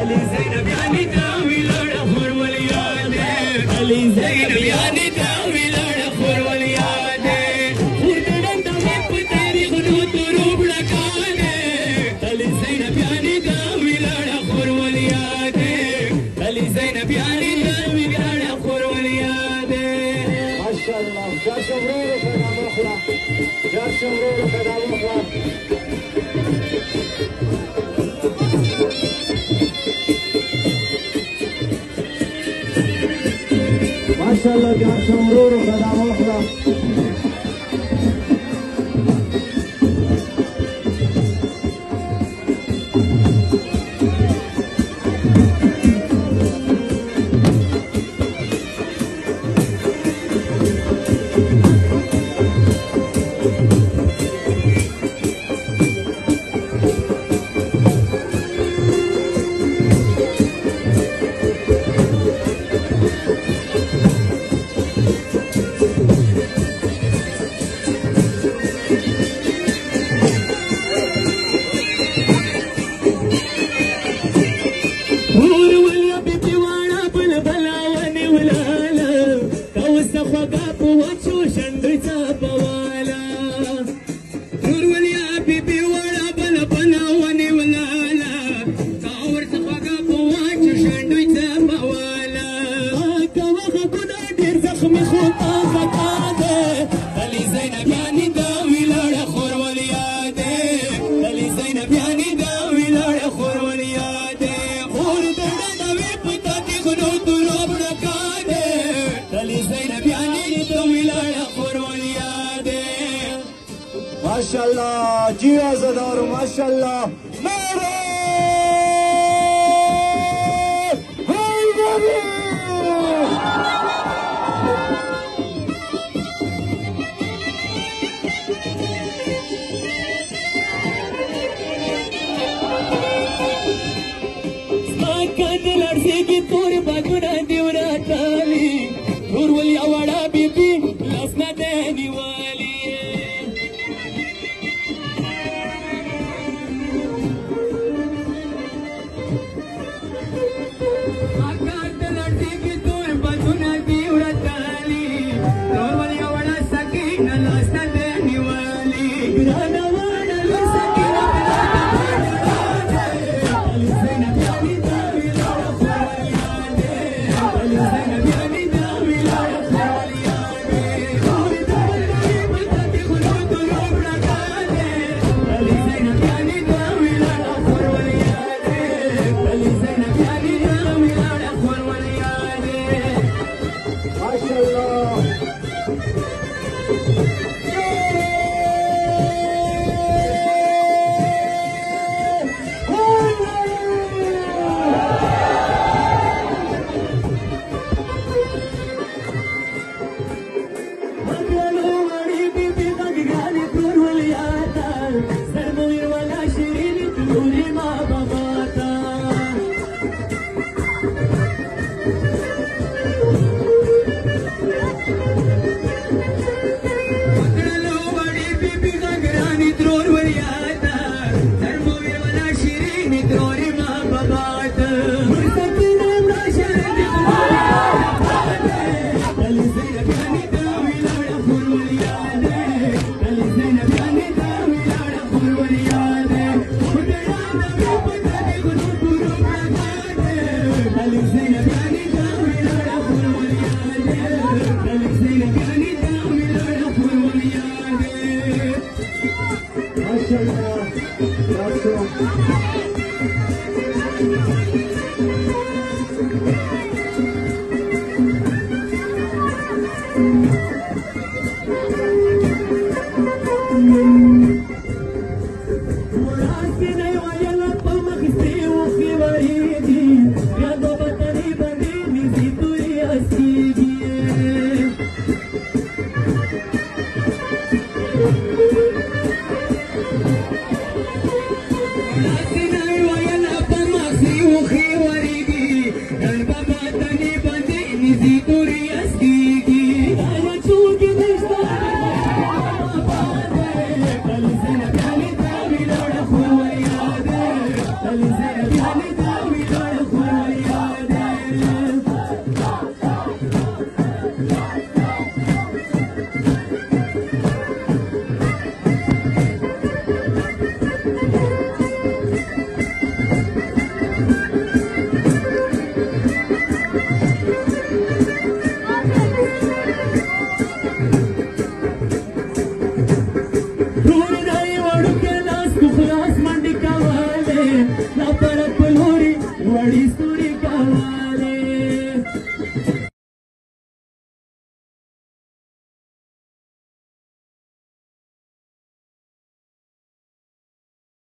علي زينب يعني داوي لړ خور ولياد علي زينب يعني داوي لړ خور ولياد خور دړم د په تاریخ نو دروب لکانه علي زينب يعني داوي لړ خور ولياد علي زينب يعني داوي لړ خور ولياد ما شاء الله جا شمرور کدا مخلا جا شمرور کدا مخلا ما شاء الله جا شمرور کدا مخلا माशाल्लाह जी आज़ादार माशाल्लाह मेरे लड़से की तोर बगुना देवरा ताली नूर वली अवाड़ा बीबी लसना देनी वाली लड़से की तोर बगुना देवरा ताली नूर वली अवाड़ा सकीना लसना देनी वाली ग्राना वाड़ा Sakina Ali Zainab, yani dawi والي